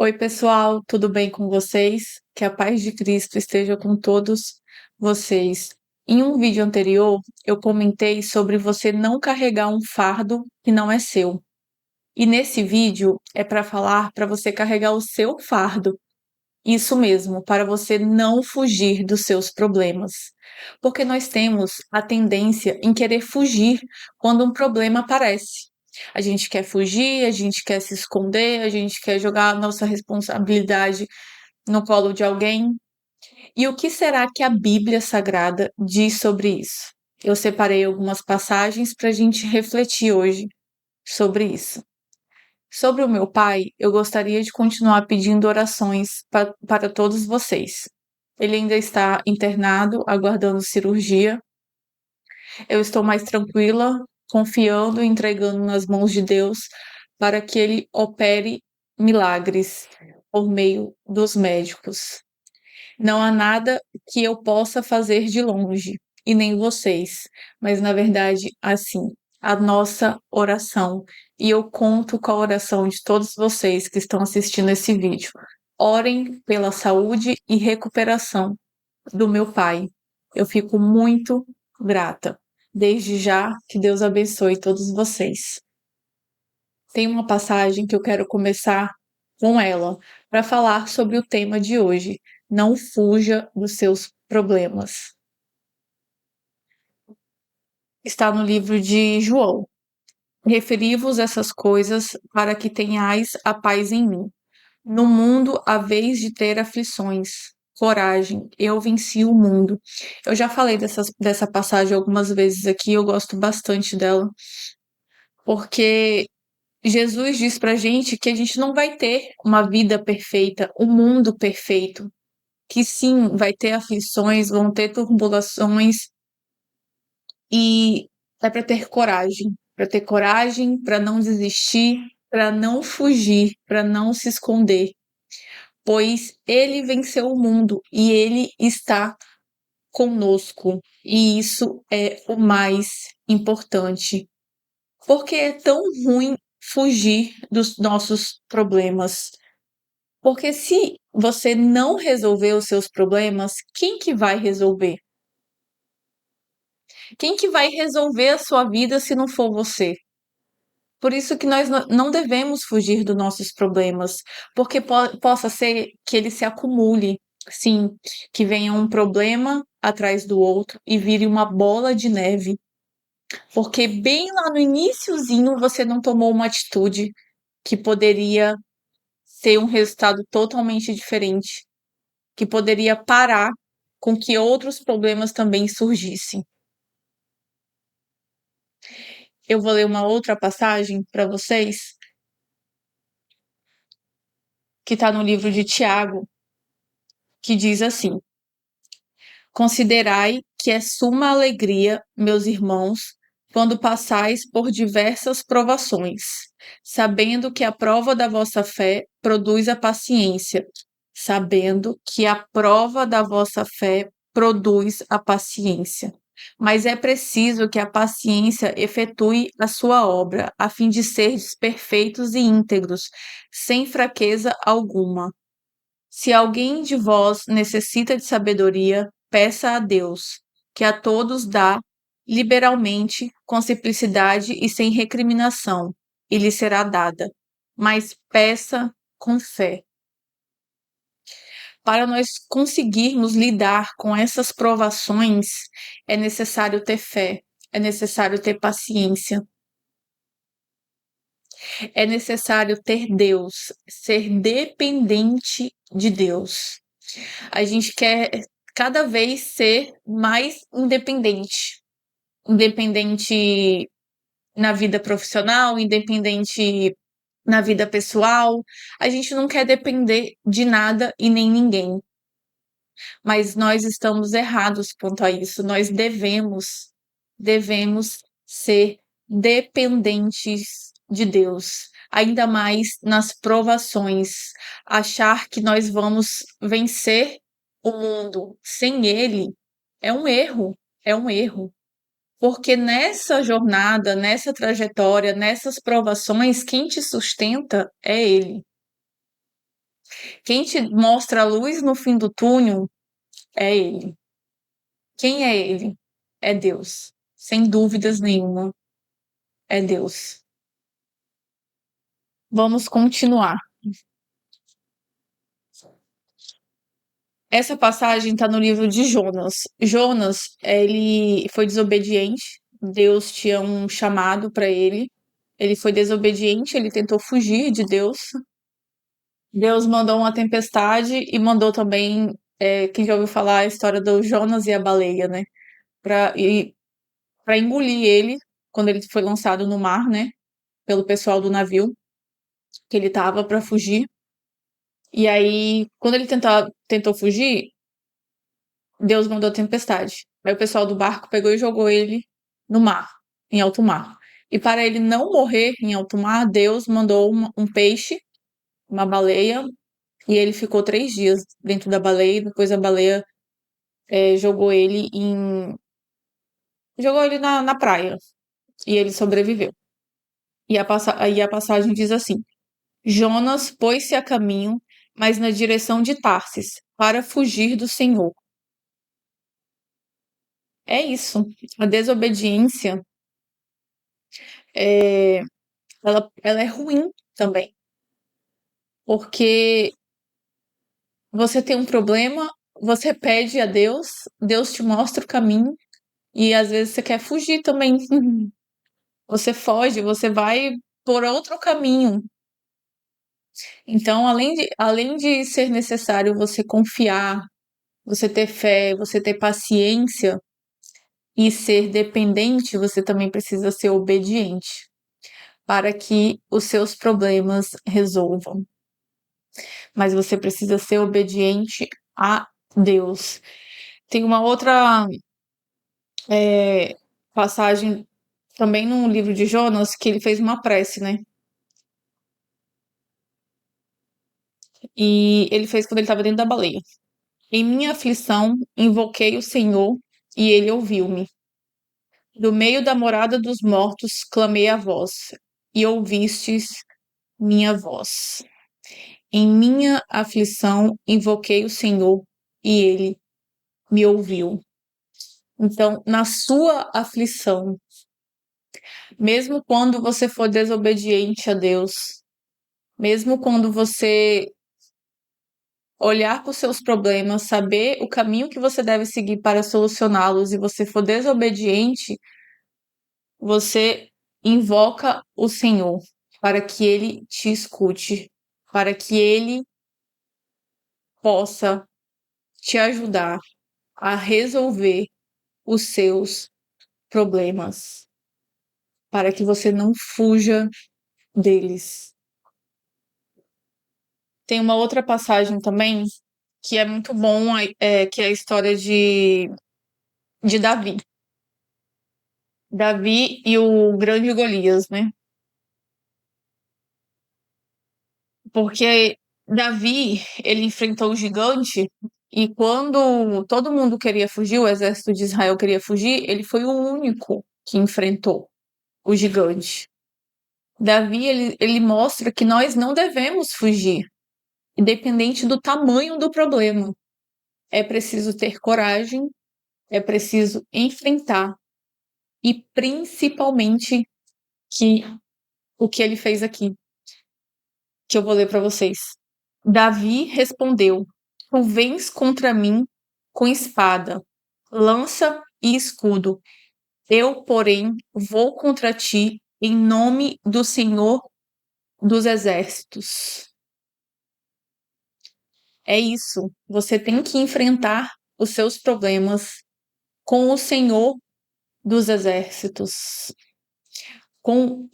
Oi, pessoal, tudo bem com vocês? Que a paz de Cristo esteja com todos vocês. Em um vídeo anterior, eu comentei sobre você não carregar um fardo que não é seu. E nesse vídeo é para falar para você carregar o seu fardo. Isso mesmo, para você não fugir dos seus problemas. Porque nós temos a tendência em querer fugir quando um problema aparece. A gente quer fugir, a gente quer se esconder, a gente quer jogar a nossa responsabilidade no colo de alguém. E o que será que a Bíblia Sagrada diz sobre isso? Eu separei algumas passagens para a gente refletir hoje sobre isso. Sobre o meu pai, eu gostaria de continuar pedindo orações para todos vocês. Ele ainda está internado, aguardando cirurgia. Eu estou mais tranquila, confiando e entregando nas mãos de Deus para que ele opere milagres por meio dos médicos. Não há nada que eu possa fazer de longe, e nem vocês, mas na verdade, assim, a nossa oração. E eu conto com a oração de todos vocês que estão assistindo esse vídeo. Orem pela saúde e recuperação do meu pai. Eu fico muito grata. Desde já, que Deus abençoe todos vocês. Tem uma passagem que eu quero começar com ela, para falar sobre o tema de hoje. Não fuja dos seus problemas. Está no livro de João. Referi-vos essas coisas para que tenhais a paz em mim. No mundo haveis de ter aflições. Coragem, eu venci o mundo. Eu já falei dessa passagem algumas vezes aqui, eu gosto bastante dela, porque Jesus diz pra gente que a gente não vai ter uma vida perfeita, um mundo perfeito, que sim, vai ter aflições, vão ter turbulações, e é para ter coragem, para não desistir, para não fugir, para não se esconder, pois ele venceu o mundo e ele está conosco, e isso é o mais importante. Porque é tão ruim fugir dos nossos problemas? Porque se você não resolver os seus problemas, quem que vai resolver? Quem que vai resolver a sua vida se não for você? Por isso que nós não devemos fugir dos nossos problemas, porque possa ser que ele se acumule, sim, que venha um problema atrás do outro e vire uma bola de neve, porque bem lá no iniciozinho você não tomou uma atitude que poderia ser um resultado totalmente diferente, que poderia parar com que outros problemas também surgissem. Eu vou ler uma outra passagem para vocês, que está no livro de Tiago, que diz assim: Considerai que é suma alegria, meus irmãos, quando passais por diversas provações, sabendo que a prova da vossa fé produz a paciência, sabendo que a prova da vossa fé produz a paciência. Mas é preciso que a paciência efetue a sua obra, a fim de seres perfeitos e íntegros, sem fraqueza alguma. Se alguém de vós necessita de sabedoria, peça a Deus, que a todos dá liberalmente, com simplicidade e sem recriminação, e lhe será dada. Mas peça com fé. Para nós conseguirmos lidar com essas provações, é necessário ter fé, é necessário ter paciência, é necessário ter Deus, ser dependente de Deus. A gente quer cada vez ser mais independente. Independente na vida profissional, independente na vida pessoal. A gente não quer depender de nada e nem ninguém. Mas nós estamos errados quanto a isso. Nós devemos ser dependentes de Deus, ainda mais nas provações. Achar que nós vamos vencer o mundo sem Ele é um erro, é um erro. Porque nessa jornada, nessa trajetória, nessas provações, quem te sustenta é Ele. Quem te mostra a luz no fim do túnel é Ele. Quem é Ele? É Deus. Sem dúvidas nenhuma, é Deus. Vamos continuar. Essa passagem está no livro de Jonas. Jonas, ele foi desobediente. Deus tinha um chamado para ele. Ele foi desobediente, ele tentou fugir de Deus. Deus mandou uma tempestade e mandou também, quem já ouviu falar a história do Jonas e a baleia, né? Para engolir ele, quando ele foi lançado no mar, né? Pelo pessoal do navio, que ele tava para fugir. E aí, quando ele tentou fugir, Deus mandou a tempestade. Aí o pessoal do barco pegou e jogou ele no mar, em alto mar. E para ele não morrer em alto mar, Deus mandou um peixe, uma baleia, e ele ficou 3 dias dentro da baleia, e depois a baleia jogou ele na praia, e ele sobreviveu. E a passagem diz assim: Jonas pôs-se a caminho, mas na direção de Tarsis, para fugir do Senhor. É isso. A desobediência, é, ela é ruim também, porque você tem um problema, você pede a Deus, Deus te mostra o caminho, e às vezes você quer fugir também. Você foge, você vai por outro caminho. Então, além de ser necessário você confiar, você ter fé, você ter paciência e ser dependente, você também precisa ser obediente para que os seus problemas resolvam. Mas você precisa ser obediente a Deus. Tem uma outra passagem também no livro de Jonas que ele fez uma prece, né? E ele fez quando ele estava dentro da baleia. Em minha aflição, invoquei o Senhor e ele ouviu-me. Do meio da morada dos mortos, clamei a vós e ouvistes minha voz. Em minha aflição, invoquei o Senhor e ele me ouviu. Então, na sua aflição, mesmo quando você for desobediente a Deus, mesmo quando você olhar para os seus problemas, saber o caminho que você deve seguir para solucioná-los e você for desobediente, você invoca o Senhor para que ele te escute, para que ele possa te ajudar a resolver os seus problemas, para que você não fuja deles. Tem uma outra passagem também que é muito bom, que é a história de Davi. Davi e o grande Golias, né? Porque Davi, ele enfrentou o gigante e quando todo mundo queria fugir, o exército de Israel queria fugir, ele foi o único que enfrentou o gigante. Davi, ele mostra que nós não devemos fugir, independente do tamanho do problema. É preciso ter coragem, é preciso enfrentar e principalmente que o que ele fez aqui, que eu vou ler para vocês. Davi respondeu: Tu vens contra mim com espada, lança e escudo. Eu, porém, vou contra ti em nome do Senhor dos Exércitos. É isso. Você tem que enfrentar os seus problemas com o Senhor dos Exércitos, com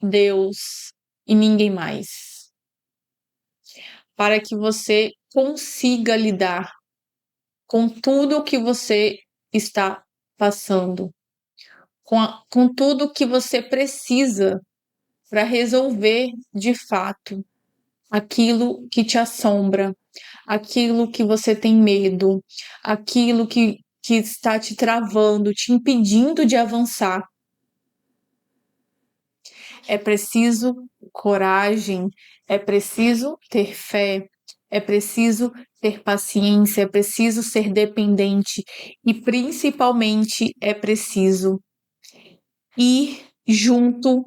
Deus e ninguém mais, para que você consiga lidar com tudo o que você está passando, com tudo que você precisa para resolver de fato aquilo que te assombra, aquilo que você tem medo, aquilo que está te travando, te impedindo de avançar. É preciso coragem, é preciso ter fé, é preciso ter paciência, é preciso ser dependente e principalmente é preciso ir junto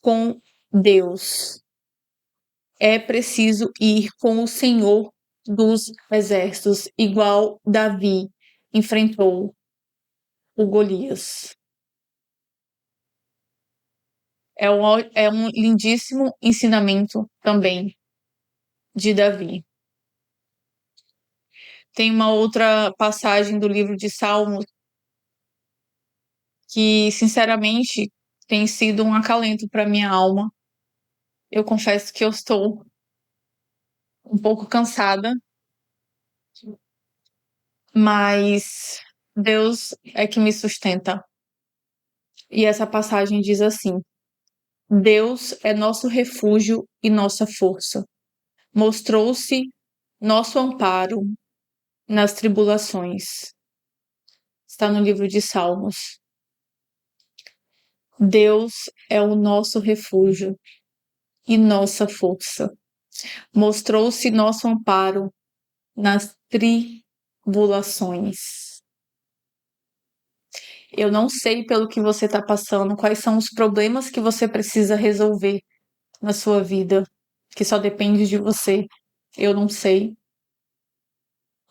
com Deus. É preciso ir com o Senhor dos exércitos, igual Davi enfrentou o Golias. É um lindíssimo ensinamento também de Davi. Tem uma outra passagem do livro de Salmos que, sinceramente, tem sido um acalento para minha alma. Eu confesso que eu estou um pouco cansada, mas Deus é que me sustenta. E essa passagem diz assim: Deus é nosso refúgio e nossa força. Mostrou-se nosso amparo nas tribulações. Está no livro de Salmos. Deus é o nosso refúgio e nossa força. Mostrou-se nosso amparo nas tribulações. Eu não sei pelo que você está passando, quais são os problemas que você precisa resolver na sua vida, que só depende de você. Eu não sei.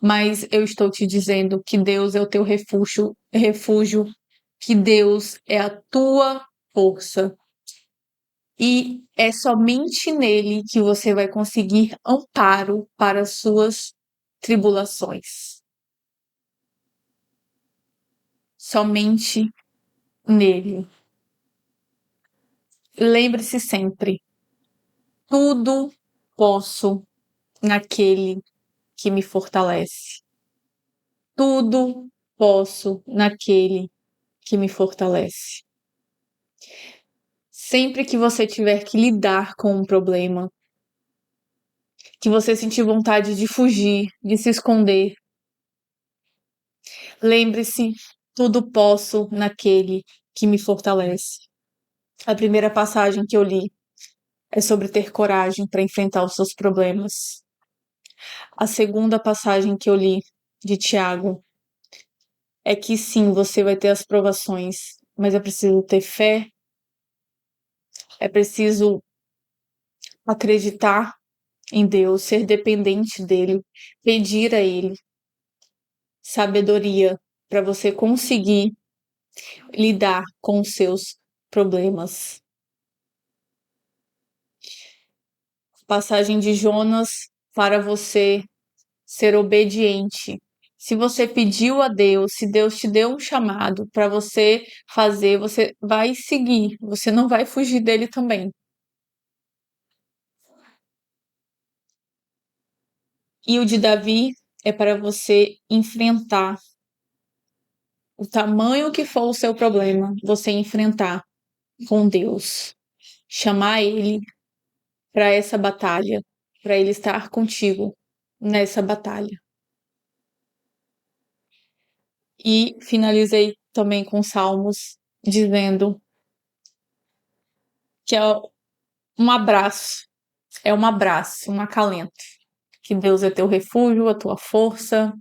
Mas eu estou te dizendo que Deus é o teu refúgio, que Deus é a tua força. E é somente nele que você vai conseguir amparo para as suas tribulações. Somente nele. Lembre-se sempre: tudo posso naquele que me fortalece. Tudo posso naquele que me fortalece. Sempre que você tiver que lidar com um problema, que você sentir vontade de fugir, de se esconder, lembre-se, tudo posso naquele que me fortalece. A primeira passagem que eu li é sobre ter coragem para enfrentar os seus problemas. A segunda passagem que eu li de Tiago é que sim, você vai ter as provações, mas é preciso ter fé, é preciso acreditar em Deus, ser dependente dele, pedir a ele sabedoria para você conseguir lidar com os seus problemas. Passagem de Jonas para você ser obediente. Se você pediu a Deus, se Deus te deu um chamado para você fazer, você vai seguir, você não vai fugir dele também. E o de Davi é para você enfrentar o tamanho que for o seu problema, você enfrentar com Deus, chamar ele para essa batalha, para ele estar contigo nessa batalha. E finalizei também com Salmos, dizendo que é um abraço, um acalento. Que Deus é teu refúgio, a tua força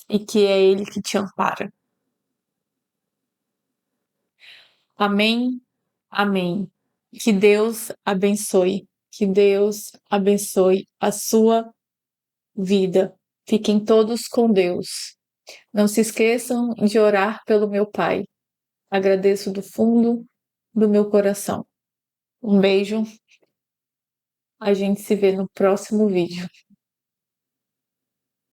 e que é Ele que te ampara. Amém, amém. Que Deus abençoe a sua vida. Fiquem todos com Deus. Não se esqueçam de orar pelo meu pai. Agradeço do fundo do meu coração. Um beijo. A gente se vê no próximo vídeo.